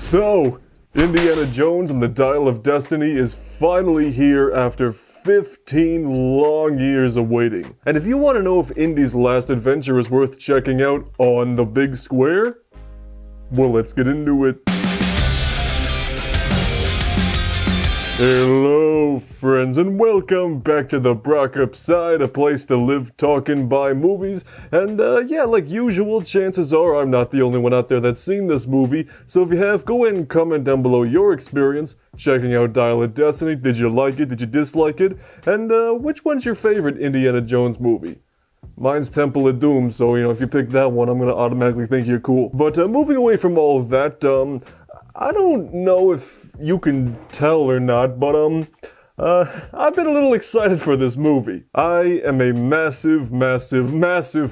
So, Indiana Jones and the Dial of Destiny is finally here after 15 long years of waiting. And if you want to know if Indy's last adventure is worth checking out on the big square, well, let's get into it. Hello, friends, and welcome back to the Brockopp side, a place to live talking by movies. And yeah, like usual, chances are I'm not the only one out there that's seen this movie. So if you have, go ahead and comment down below your experience checking out Dial of Destiny. Did you like it? Did you dislike it? And which one's your favorite Indiana Jones movie? Mine's Temple of Doom, so if you pick that one, I'm gonna automatically think you're cool. But moving away from all of that, I don't know if you can tell or not, but I've been a little excited for this movie. I am a massive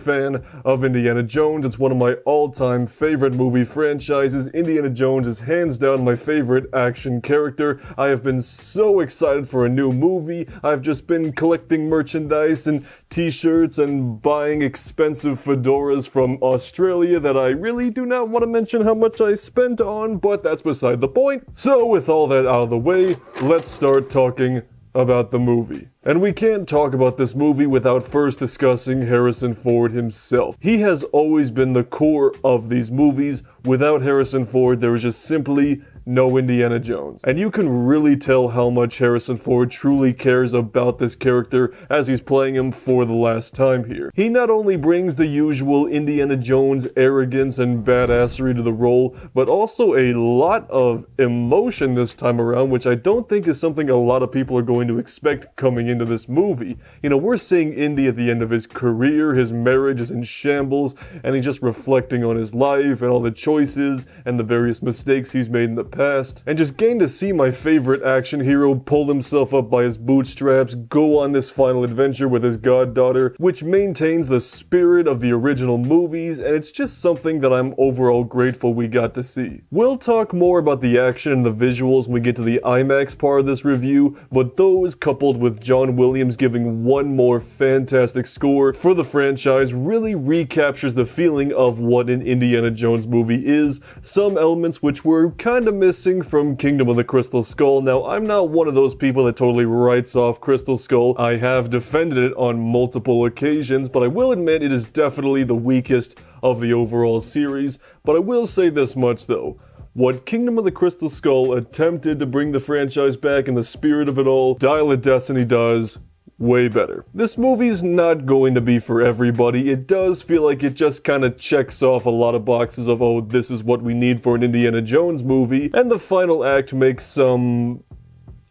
fan of Indiana Jones. It's one of my all-time favorite movie franchises. Indiana Jones is hands down my favorite action character. I have been so excited for a new movie. I've just been collecting merchandise and t-shirts and buying expensive fedoras from Australia that I really do not want to mention how much I spent on, but that's beside the point. So with all that out of the way, let's start talking about the movie. And we can't talk about this movie without first discussing Harrison Ford himself. He has always been the core of these movies. Without Harrison Ford, there is just simply no Indiana Jones. And you can really tell how much Harrison Ford truly cares about this character as he's playing him for the last time here. He not only brings the usual Indiana Jones arrogance and badassery to the role, but also a lot of emotion this time around, which I don't think is something a lot of people are going to expect coming into this movie. We're seeing Indy at the end of his career, his marriage is in shambles, and he's just reflecting on his life and all the choices and the various mistakes he's made in the past, and just getting to see my favorite action hero pull himself up by his bootstraps, go on this final adventure with his goddaughter, which maintains the spirit of the original movies, and it's just something that I'm overall grateful we got to see. We'll talk more about the action and the visuals when we get to the IMAX part of this review, but those, coupled with John Williams giving one more fantastic score for the franchise, really recaptures the feeling of what an Indiana Jones movie is, some elements which were kind of missing from Kingdom of the Crystal Skull. Now, I'm not one of those people that totally writes off Crystal Skull. I have defended it on multiple occasions, but I will admit it is definitely the weakest of the overall series. But I will say this much though. What Kingdom of the Crystal Skull attempted to bring the franchise back in the spirit of it all, Dial of Destiny does way better. This movie's not going to be for everybody. It does feel like it just kind of checks off a lot of boxes of, oh, this is what we need for an Indiana Jones movie, and the final act makes some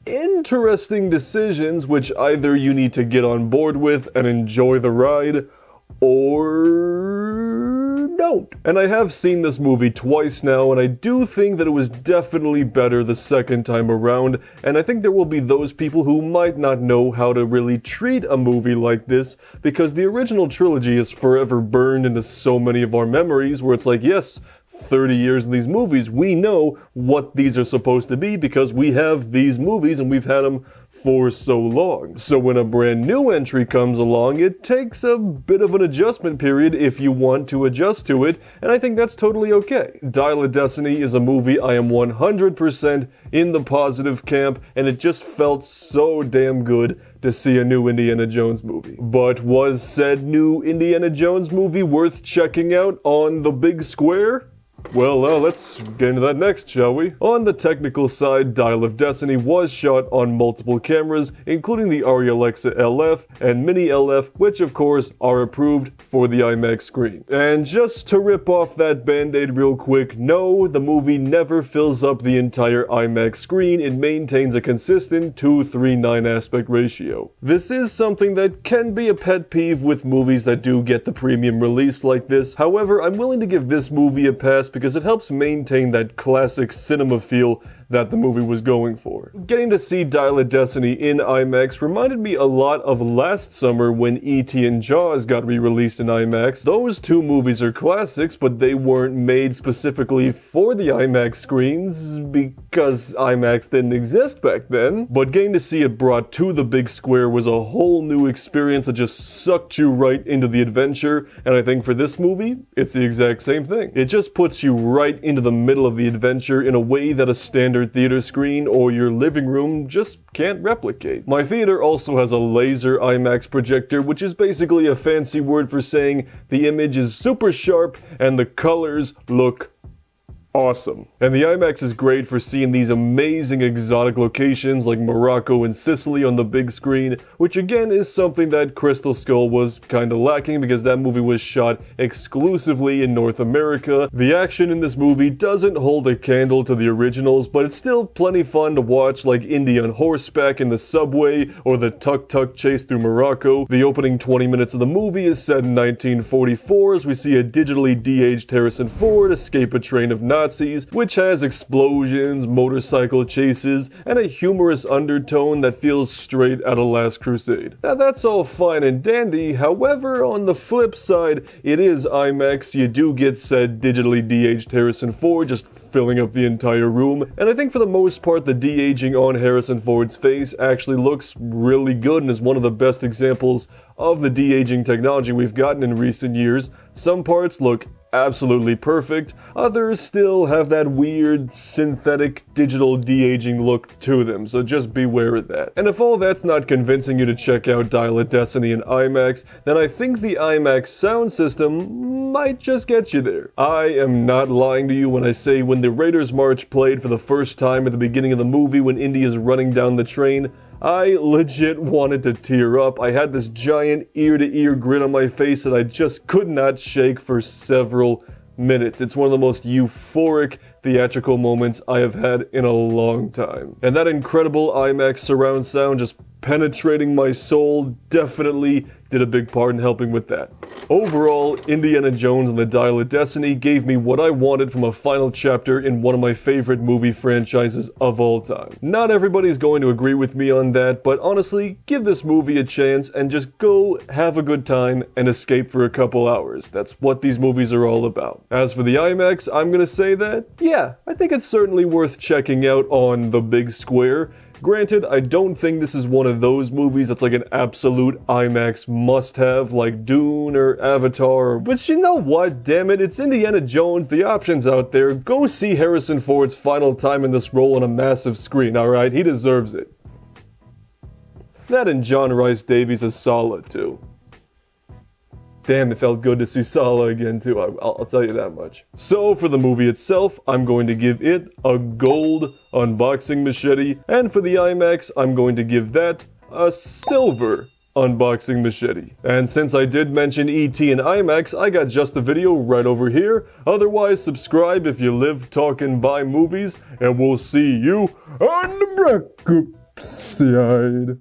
interesting decisions which either you need to get on board with and enjoy the ride, or don't. And I have seen this movie twice now, and I do think that it was definitely better the second time around, and I think there will be those people who might not know how to really treat a movie like this, because the original trilogy is forever burned into so many of our memories, where it's like, yes, 30 years in these movies, we know what these are supposed to be because we have these movies and we've had them for so long. So when a brand new entry comes along, it takes a bit of an adjustment period if you want to adjust to it, and I think that's totally okay. Dial of Destiny is a movie I am 100% in the positive camp, and it just felt so damn good to see a new Indiana Jones movie. But was said new Indiana Jones movie worth checking out on the big square? Well, let's get into that next, shall we? On the technical side, Dial of Destiny was shot on multiple cameras, including the Arri Alexa LF and Mini LF, which of course are approved for the IMAX screen. And just to rip off that band-aid real quick, no, the movie never fills up the entire IMAX screen. It maintains a consistent 2:3:9 aspect ratio. This is something that can be a pet peeve with movies that do get the premium release like this. However, I'm willing to give this movie a pass because it helps maintain that classic cinema feel that the movie was going for. Getting to see Dial of Destiny in IMAX reminded me a lot of last summer when E.T. and Jaws got re-released in IMAX. Those two movies are classics, but they weren't made specifically for the IMAX screens because IMAX didn't exist back then. But getting to see it brought to the big square was a whole new experience that just sucked you right into the adventure, and I think for this movie, it's the exact same thing. It just puts you right into the middle of the adventure in a way that a standard theater screen or your living room just can't replicate. My theater also has a laser IMAX projector, which is basically a fancy word for saying the image is super sharp and the colors look awesome. And the IMAX is great for seeing these amazing exotic locations like Morocco and Sicily on the big screen, which again is something that Crystal Skull was kinda lacking because that movie was shot exclusively in North America. The action in this movie doesn't hold a candle to the originals, but it's still plenty fun to watch, like Indy on horseback in the subway or the tuk-tuk chase through Morocco. The opening 20 minutes of the movie is set in 1944 as we see a digitally de-aged Harrison Ford escape a train of Nazis, which has explosions, motorcycle chases, and a humorous undertone that feels straight out of Last Crusade. Now that's all fine and dandy, however, on the flip side, it is IMAX, you do get said digitally de-aged Harrison Ford just filling up the entire room, and I think for the most part the de-aging on Harrison Ford's face actually looks really good and is one of the best examples of the de-aging technology we've gotten in recent years. Some parts look absolutely perfect, others still have that weird synthetic digital de-aging look to them, so just beware of that. And if all that's not convincing you to check out Dial of Destiny in IMAX, then I think the IMAX sound system might just get you there. I am not lying to you when I say when the Raiders March played for the first time at the beginning of the movie when Indy is running down the train, I legit wanted to tear up. I had this giant ear-to-ear grin on my face that I just could not shake for several minutes. It's one of the most euphoric theatrical moments I have had in a long time. And that incredible IMAX surround sound just penetrating my soul definitely did a big part in helping with that. Overall, Indiana Jones and the Dial of Destiny gave me what I wanted from a final chapter in one of my favorite movie franchises of all time. Not everybody's going to agree with me on that, but honestly, give this movie a chance and just go have a good time and escape for a couple hours. That's what these movies are all about. As for the IMAX, I'm gonna say that, yeah, I think it's certainly worth checking out on the big square. Granted, I don't think this is one of those movies that's like an absolute IMAX must-have like Dune or Avatar, but you know what, damn it, it's Indiana Jones, the option's out there. Go see Harrison Ford's final time in this role on a massive screen, alright? He deserves it. That and John Rhys Davies is solid too. Damn, it felt good to see Sala again too, I'll tell you that much. So for the movie itself, I'm going to give it a gold unboxing machete, and for the IMAX, I'm going to give that a silver unboxing machete. And since I did mention ET and IMAX, I got just the video right over here. Otherwise, subscribe if you live talking by movies, and we'll see you on the Brockopp side.